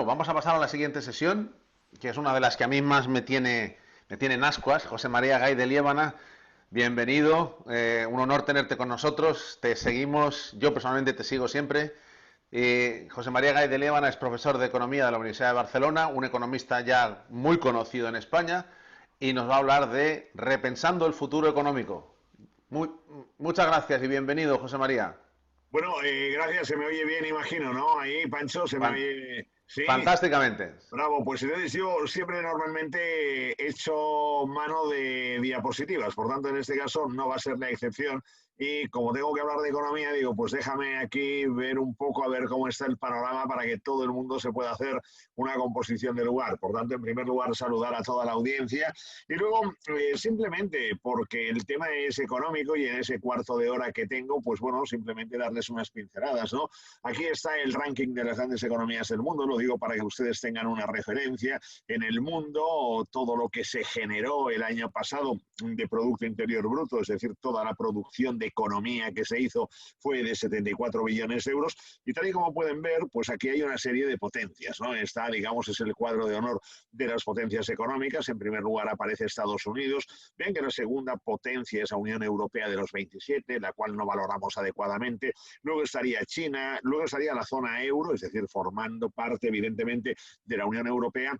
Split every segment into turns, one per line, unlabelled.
vamos a pasar a la siguiente sesión, que es una de las que a mí más me tiene en ascuas. José María Gay de Liébana, bienvenido, un honor tenerte con nosotros, te seguimos, yo personalmente te sigo siempre. José María Gay de Liébana es profesor de Economía de la Universidad de Barcelona, un economista ya muy conocido en España, y nos va a hablar de repensando el futuro económico. Muy, muchas gracias y bienvenido, José María.
Bueno, gracias, se me oye bien, imagino, ¿no? Ahí, Pancho, se me
Fan-
oye. Sí,
Fantásticamente.
bravo. Pues entonces yo siempre normalmente he hecho mano de diapositivas, por tanto, en este caso no va a ser la excepción. Y como tengo que hablar de economía, digo, pues déjame aquí ver un poco a ver cómo está el panorama para que todo el mundo se pueda hacer una composición de lugar. Por tanto, en primer lugar, saludar a toda la audiencia y luego, simplemente porque el tema es económico y en ese cuarto de hora que tengo, pues bueno, simplemente darles unas pinceladas, ¿no? Aquí está el ranking de las grandes economías del mundo, lo digo para que ustedes tengan una referencia. En el mundo, todo lo que se generó el año pasado de Producto Interior Bruto, es decir, toda la producción de economía que se hizo fue de 74 billones de euros. Y tal y como pueden ver, pues aquí hay una serie de potencias, ¿no? Está, digamos, es el cuadro de honor de las potencias económicas. En primer lugar aparece Estados Unidos. Ven que la segunda potencia es la Unión Europea de los 27, la cual no valoramos adecuadamente. Luego estaría China, luego estaría la zona euro, es decir, formando parte, evidentemente, de la Unión Europea,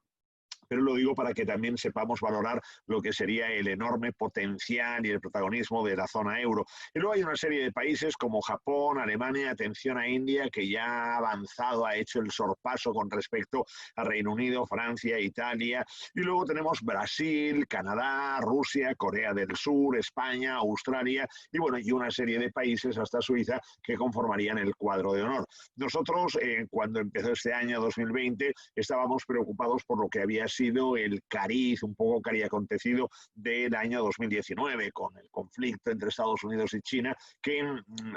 pero lo digo para que también sepamos valorar lo que sería el enorme potencial y el protagonismo de la zona euro. Y luego hay una serie de países como Japón, Alemania, atención a India, que ya ha avanzado, ha hecho el sorpaso con respecto a Reino Unido, Francia, Italia. Y luego tenemos Brasil, Canadá, Rusia, Corea del Sur, España, Australia y bueno, y una serie de países hasta Suiza que conformarían el cuadro de honor. Nosotros, cuando empezó este año 2020, estábamos preocupados por lo que había sido el cariz, un poco cari acontecido del año 2019, con el conflicto entre Estados Unidos y China, que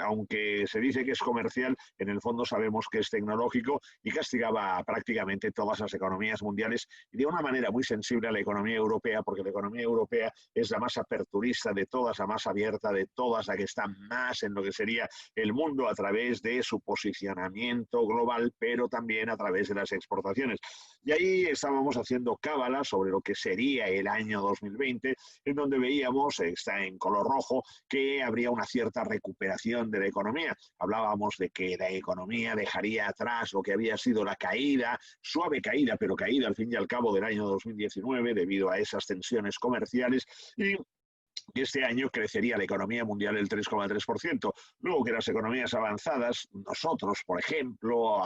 aunque se dice que es comercial, en el fondo sabemos que es tecnológico y castigaba prácticamente todas las economías mundiales y de una manera muy sensible a la economía europea, porque la economía europea es la más aperturista de todas, la más abierta de todas, la que está más en lo que sería el mundo a través de su posicionamiento global, pero también a través de las exportaciones. Y ahí estábamos haciendo cábala sobre lo que sería el año 2020, en donde veíamos, está en color rojo, que habría una cierta recuperación de la economía. Hablábamos de que la economía dejaría atrás lo que había sido la caída, suave caída, pero caída al fin y al cabo del año 2019 debido a esas tensiones comerciales y este año crecería la economía mundial el 3,3%. Luego que las economías avanzadas, nosotros, por ejemplo,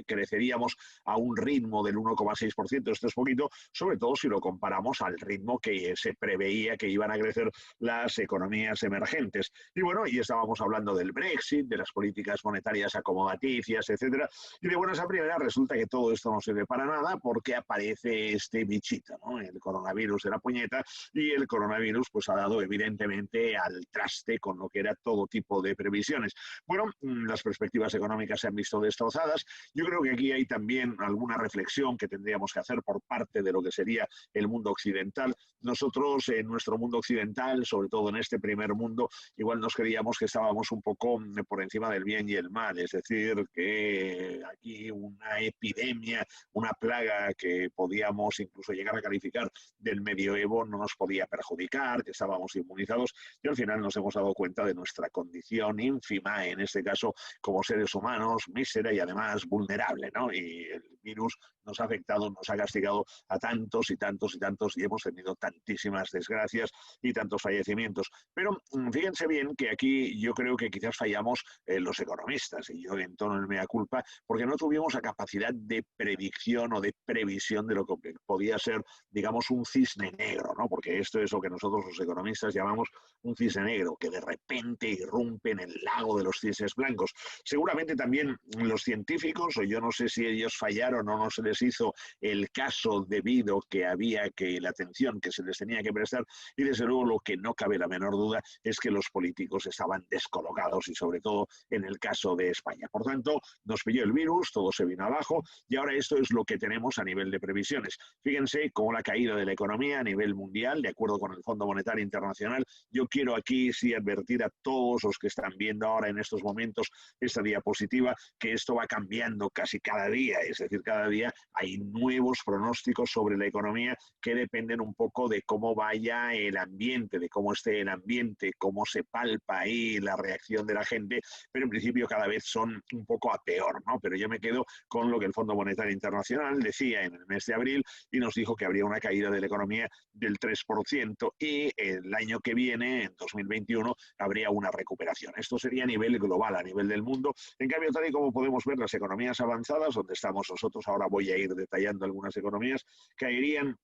creceríamos a un ritmo del 1,6%. Esto es poquito, sobre todo si lo comparamos al ritmo que se preveía que iban a crecer las economías emergentes. Y bueno, y estábamos hablando del Brexit, de las políticas monetarias acomodaticias, etcétera. Y de buenas a primeras resulta que todo esto no sirve para nada porque aparece este bichito, ¿no? El coronavirus de la puñeta, y el coronavirus pues ha dado evidentemente al traste con lo que era todo tipo de previsiones. Bueno, las perspectivas económicas se han visto destrozadas. Yo creo que aquí hay también alguna reflexión que tendríamos que hacer por parte de lo que sería el mundo occidental. Nosotros, en nuestro mundo occidental, sobre todo en este primer mundo, igual nos creíamos que estábamos un poco por encima del bien y el mal, es decir, que aquí una epidemia, una plaga que podíamos incluso llegar a calificar del medioevo no nos podía perjudicar, que estábamos inmunizados y al final nos hemos dado cuenta de nuestra condición ínfima, en este caso como seres humanos, mísera y además vulnerable, ¿no? Y el virus nos ha afectado, nos ha castigado a tantos y tantos y tantos y hemos tenido tantísimas desgracias y tantos fallecimientos. Pero fíjense bien que aquí yo creo que quizás fallamos los economistas y yo en tono en mea culpa porque no tuvimos la capacidad de predicción o de previsión de lo que podía ser, digamos, un cisne negro, ¿no? Porque esto es lo que nosotros los economistas llamamos un cisne negro, que de repente irrumpe en el lago de los cisnes blancos. Seguramente también los científicos, o yo no sé si ellos fallaron o no se les hizo el caso debido que había que la atención que se les tenía que prestar, y desde luego lo que no cabe la menor duda es que los políticos estaban descolocados y sobre todo en el caso de España. Por tanto, nos pilló el virus, todo se vino abajo y ahora esto es lo que tenemos a nivel de previsiones. Fíjense cómo la caída de la economía a nivel mundial, de acuerdo con el Fondo Monetario Internacional. Yo quiero aquí sí advertir a todos los que están viendo ahora en estos momentos esta diapositiva que esto va cambiando casi cada día, es decir, cada día hay nuevos pronósticos sobre la economía que dependen un poco de cómo vaya el ambiente, de cómo esté el ambiente, cómo se palpa ahí la reacción de la gente, pero en principio cada vez son un poco a peor, ¿no? Pero yo me quedo con lo que el Fondo Monetario Internacional decía en el mes de abril y nos dijo que habría una caída de la economía del 3% y el año que viene, en 2021, habría una recuperación. Esto sería a nivel global, a nivel del mundo. En cambio, tal y como podemos ver, las economías avanzadas, donde estamos nosotros, ahora voy a ir detallando algunas economías, caerían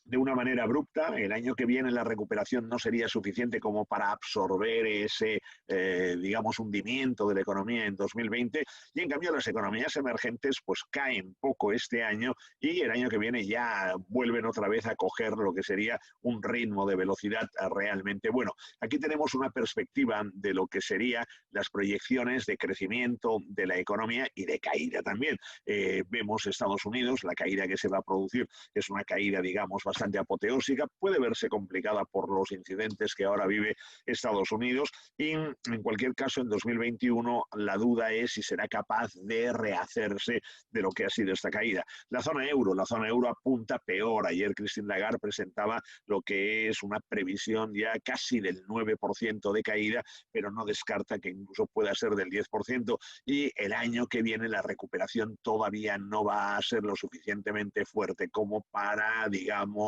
de una manera abrupta. El año que viene la recuperación no sería suficiente como para absorber ese, digamos, hundimiento de la economía en 2020 y en cambio las economías emergentes pues caen poco este año y el año que viene ya vuelven otra vez a coger lo que sería un ritmo de velocidad realmente bueno. Aquí tenemos una perspectiva de lo que serían las proyecciones de crecimiento de la economía y de caída también. Vemos Estados Unidos, la caída que se va a producir es una caída, digamos, bastante apoteósica, puede verse complicada por los incidentes que ahora vive Estados Unidos y en cualquier caso en 2021 la duda es si será capaz de rehacerse de lo que ha sido esta caída. La zona euro apunta peor. Ayer Christine Lagarde presentaba lo que es una previsión ya casi del 9% de caída, pero no descarta que incluso pueda ser del 10% y el año que viene la recuperación todavía no va a ser lo suficientemente fuerte como para, digamos,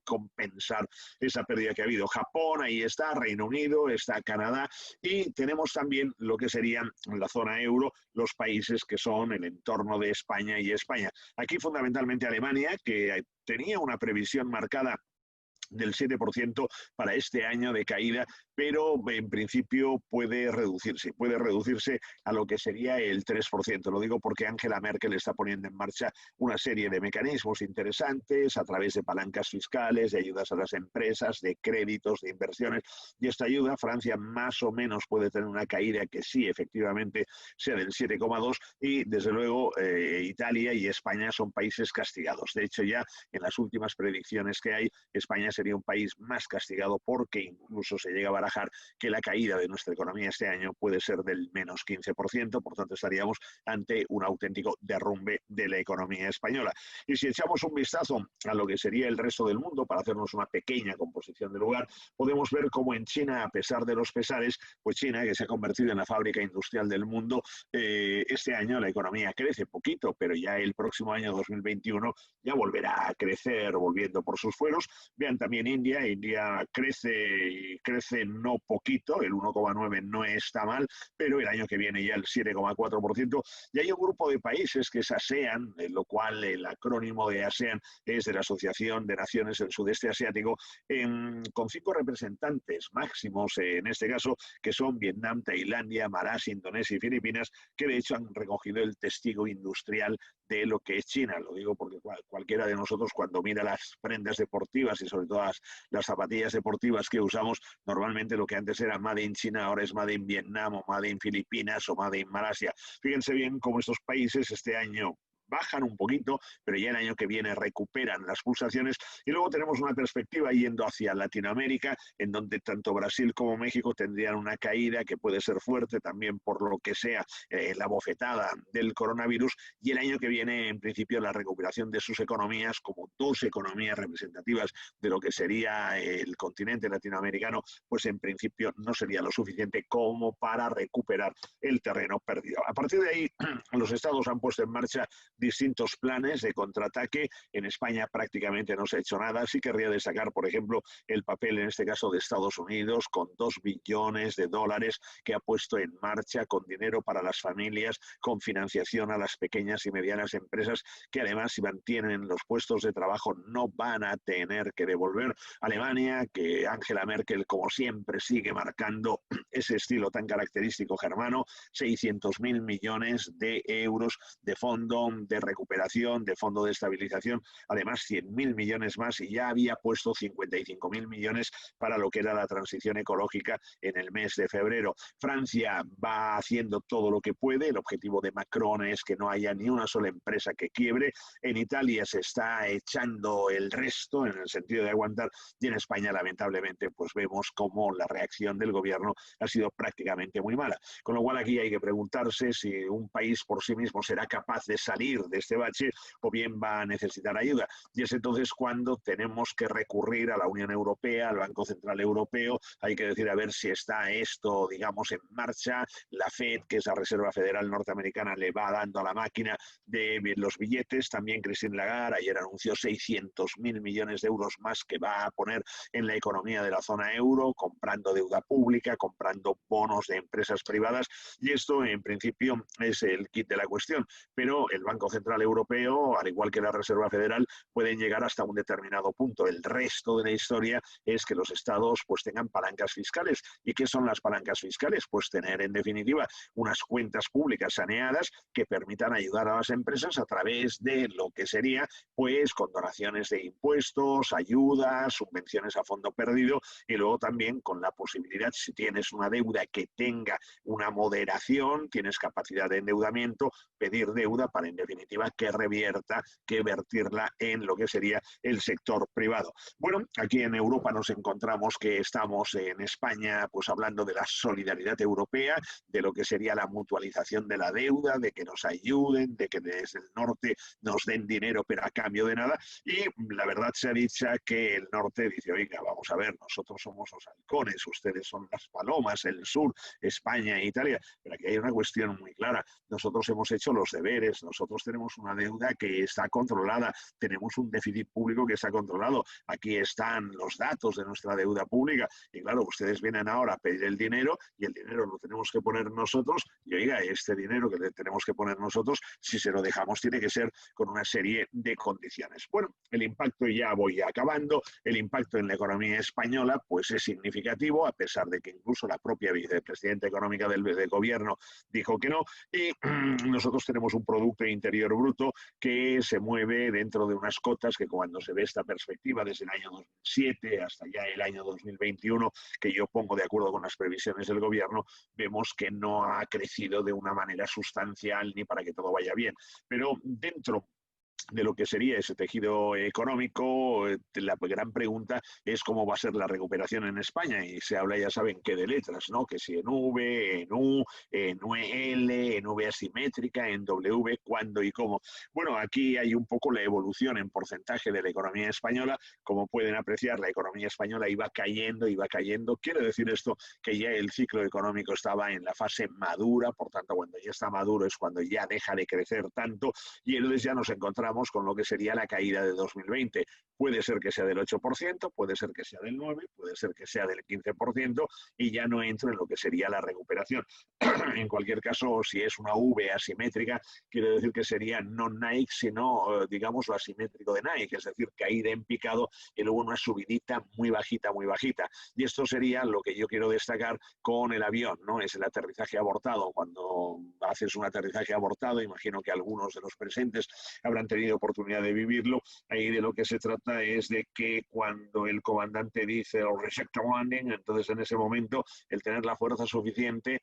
compensar esa pérdida que ha habido. Japón, ahí está, Reino Unido, está Canadá y tenemos también lo que serían la zona euro, los países que son el entorno de España y España. Aquí fundamentalmente Alemania, que tenía una previsión marcada del 7% para este año de caída, pero en principio puede reducirse a lo que sería el 3%. Lo digo porque Angela Merkel está poniendo en marcha una serie de mecanismos interesantes a través de palancas fiscales, de ayudas a las empresas, de créditos, de inversiones, y esta ayuda, Francia más o menos puede tener una caída que sí, efectivamente, sea del 7,2 y desde luego Italia y España son países castigados. De hecho, ya en las últimas predicciones que hay, España sería un país más castigado porque incluso se llega a barajar que la caída de nuestra economía este año puede ser del menos 15%, por tanto estaríamos ante un auténtico derrumbe de la economía española. Y si echamos un vistazo a lo que sería el resto del mundo, para hacernos una pequeña composición de lugar, podemos ver cómo en China, a pesar de los pesares, pues China, que se ha convertido en la fábrica industrial del mundo, este año la economía crece poquito, pero ya el próximo año 2021 ya volverá a crecer, volviendo por sus fueros. Vean también India crece y crece no poquito, el 1,9 no está mal, pero el año que viene ya el 7,4%. Y hay un grupo de países que es ASEAN, en lo cual el acrónimo de ASEAN es de la Asociación de Naciones del Sudeste Asiático, con 5 representantes máximos, en este caso, que son Vietnam, Tailandia, Malasia, Indonesia y Filipinas, que de hecho han recogido el testigo industrial de lo que es China. Lo digo porque cualquiera de nosotros cuando mira las prendas deportivas y sobre todo las zapatillas deportivas que usamos, normalmente lo que antes era Made in China, ahora es Made in Vietnam o Made in Filipinas o Made in Malasia. Fíjense bien cómo estos países este año bajan un poquito, pero ya el año que viene recuperan las pulsaciones. Y luego tenemos una perspectiva yendo hacia Latinoamérica, en donde tanto Brasil como México tendrían una caída que puede ser fuerte también por lo que sea la bofetada del coronavirus. Y el año que viene, en principio, la recuperación de sus economías, como dos economías representativas de lo que sería el continente latinoamericano, pues en principio no sería lo suficiente como para recuperar el terreno perdido. A partir de ahí, los estados han puesto en marcha distintos planes de contraataque. En España prácticamente no se ha hecho nada. Sí querría destacar, por ejemplo, el papel en este caso de Estados Unidos con $2 billones que ha puesto en marcha con dinero para las familias, con financiación a las pequeñas y medianas empresas que además si mantienen los puestos de trabajo no van a tener que devolver. Alemania, que Angela Merkel como siempre sigue marcando ese estilo tan característico germano, 600.000 millones de euros de fondo de recuperación, de fondo de estabilización, además 100.000 millones más y ya había puesto 55.000 millones para lo que era la transición ecológica en el mes de febrero. Francia va haciendo todo lo que puede, el objetivo de Macron es que no haya ni una sola empresa que quiebre, en Italia se está echando el resto en el sentido de aguantar y en España lamentablemente pues vemos como la reacción del gobierno ha sido prácticamente muy mala, con lo cual aquí hay que preguntarse si un país por sí mismo será capaz de salir salir de este bache o bien va a necesitar ayuda. Y es entonces cuando tenemos que recurrir a la Unión Europea, al Banco Central Europeo. Hay que decir a ver si está esto, digamos, en marcha. La Fed, que es la Reserva Federal Norteamericana, le va dando a la máquina de los billetes. También Christine Lagarde ayer anunció 600.000 millones de euros más que va a poner en la economía de la zona euro, comprando deuda pública, comprando bonos de empresas privadas, y esto en principio es el kit de la cuestión. Pero el Banco Central Europeo, al igual que la Reserva Federal, pueden llegar hasta un determinado punto. El resto de la historia es que los estados pues tengan palancas fiscales. ¿Y qué son las palancas fiscales? Pues tener en definitiva unas cuentas públicas saneadas que permitan ayudar a las empresas a través de lo que sería pues condonaciones de impuestos, ayudas, subvenciones a fondo perdido, y luego también con la posibilidad, si tienes una deuda que tenga una moderación, tienes capacidad de endeudamiento, pedir deuda para en definitiva que revierta, que vertirla en lo que sería el sector privado. Bueno, aquí en Europa nos encontramos que estamos en España pues hablando de la solidaridad europea, de lo que sería la mutualización de la deuda, de que nos ayuden, de que desde el norte nos den dinero pero a cambio de nada, y la verdad se ha dicho que el norte dice, oiga, vamos a ver, nosotros somos los halcones, ustedes son las palomas, el sur, España e Italia, pero aquí hay una cuestión muy clara, nosotros hemos hecho los deberes, nosotros tenemos una deuda que está controlada, tenemos un déficit público que está controlado, aquí están los datos de nuestra deuda pública, y claro, ustedes vienen ahora a pedir el dinero, y el dinero lo tenemos que poner nosotros, y oiga, este dinero que le tenemos que poner nosotros, si se lo dejamos, tiene que ser con una serie de condiciones. Bueno, el impacto, ya voy acabando, el impacto en la economía española pues es significativo, a pesar de que incluso la propia vicepresidenta económica del gobierno dijo que no, y nosotros tenemos un Producto Interior Bruto que se mueve dentro de unas cotas que cuando se ve esta perspectiva desde el año 2007 hasta ya el año 2021, que yo pongo de acuerdo con las previsiones del gobierno, vemos que no ha crecido de una manera sustancial ni para que todo vaya bien. Pero dentro de lo que sería ese tejido económico, la gran pregunta es cómo va a ser la recuperación en España, y se habla, ya saben, que de letras, ¿no? Que si en V, en U, en L, en V asimétrica, en W, cuándo y cómo. Bueno, aquí hay un poco la evolución en porcentaje de la economía española. Como pueden apreciar, la economía española iba cayendo, iba cayendo. Quiere decir esto que ya el ciclo económico estaba en la fase madura, por tanto, cuando ya está maduro es cuando ya deja de crecer tanto, y entonces ya nos encontramos con lo que sería la caída de 2020. Puede ser que sea del 8%, puede ser que sea del 9%, puede ser que sea del 15%, y ya no entro en lo que sería la recuperación. En cualquier caso, si es una V asimétrica, quiere decir que sería no Nike, sino, digamos, lo asimétrico de Nike, es decir, caída en picado y luego una subidita muy bajita, muy bajita. Y esto sería lo que yo quiero destacar con el avión, ¿no? Es el aterrizaje abortado. Cuando haces un aterrizaje abortado, imagino que algunos de los presentes habrán tenido oportunidad de vivirlo. Ahí de lo que se trata es de que cuando el comandante dice reject landing, entonces en ese momento el tener la fuerza suficiente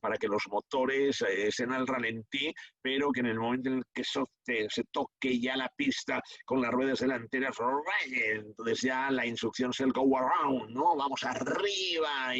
para que los motores estén al ralentí, pero que en el momento en el que se toque ya la pista con las ruedas delanteras, entonces ya la instrucción es el go around, ¿no? Vamos arriba,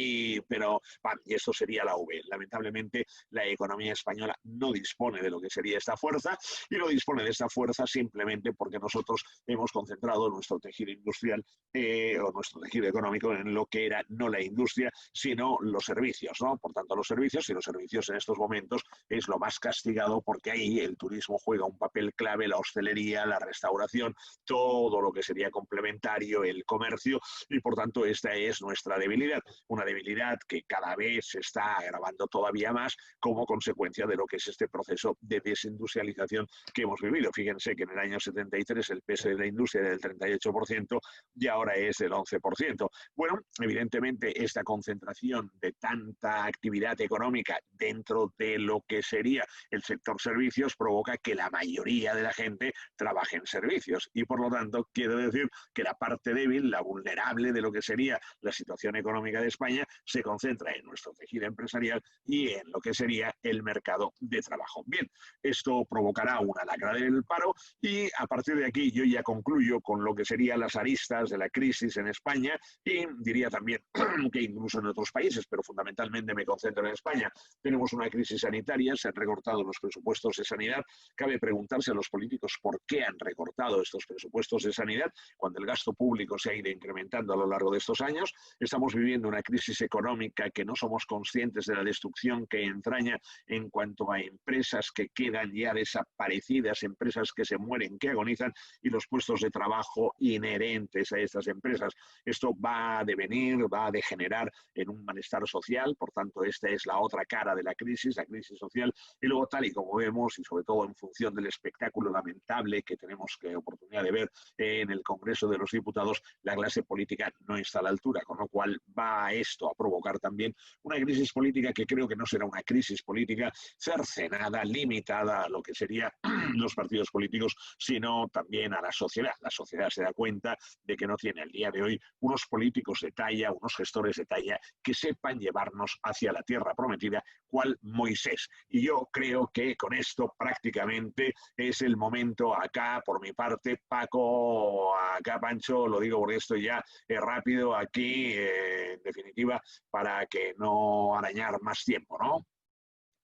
pero y esto sería la V. Lamentablemente la economía española no dispone de lo que sería esta fuerza, y no dispone de esta fuerza simplemente porque nosotros hemos concentrado nuestro tejido industrial o nuestro tejido económico en lo que era no la industria, sino los servicios, ¿no? Por tanto, los servicios en estos momentos es lo más castigado, porque ahí el turismo juega un papel clave, la hostelería, la restauración, todo lo que sería complementario, el comercio, y por tanto esta es nuestra debilidad, una debilidad que cada vez se está agravando todavía más como consecuencia de lo que es este proceso de desindustrialización que hemos vivido. Fíjense que en el año 73 el peso de la industria era del 38% y ahora es del 11%. Bueno, evidentemente esta concentración de tanta actividad económica dentro de lo que sería el sector servicios provoca que la mayoría de la gente trabaje en servicios, y por lo tanto quiero decir que la parte débil, la vulnerable de lo que sería la situación económica de España se concentra en nuestro tejido empresarial y en lo que sería el mercado de trabajo. Bien, esto provocará una lacra del el paro, y a partir de aquí yo ya concluyo con lo que serían las aristas de la crisis en España, y diría también que incluso en otros países, pero fundamentalmente me concentro en España. Tenemos una crisis sanitaria, se han recortado los presupuestos de sanidad. Cabe preguntarse a los políticos por qué han recortado estos presupuestos de sanidad cuando el gasto público se ha ido incrementando a lo largo de estos años. Estamos viviendo una crisis económica que no somos conscientes de la destrucción que entraña en cuanto a empresas que quedan ya desaparecidas, empresas que se mueren, que agonizan, y los puestos de trabajo inherentes a estas empresas. Esto va a devenir, va a degenerar en un malestar social. Por tanto, esta es la otra cara de la crisis social. Y luego, tal y como vemos, y sobre todo en función del espectáculo lamentable que tenemos oportunidad de ver en el Congreso de los Diputados, la clase política no está a la altura, con lo cual va esto a provocar también una crisis política que creo que no será una crisis política cercenada, limitada a lo que serían los partidos políticos, sino también a la sociedad. La sociedad se da cuenta de que no tiene al día de hoy unos políticos de talla, unos gestores de talla que sepan llevarnos hacia la tierra prometida, cual Moisés. Y yo creo que con esto prácticamente es el momento acá, por mi parte, Paco, acá Pancho, lo digo porque estoy ya rápido aquí, en definitiva, para que no arañar más tiempo, ¿no?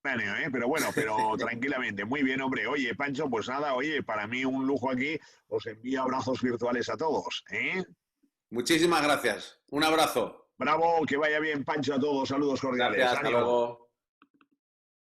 Pero bueno, pero tranquilamente, muy bien, hombre. Oye, Pancho, pues nada, oye, para mí un lujo aquí, os envío abrazos virtuales a todos, ¿eh?
Muchísimas gracias. Un abrazo.
Bravo, que vaya bien, Pancho, a todos. Saludos cordiales.
Gracias, hasta
Ánimo.
luego.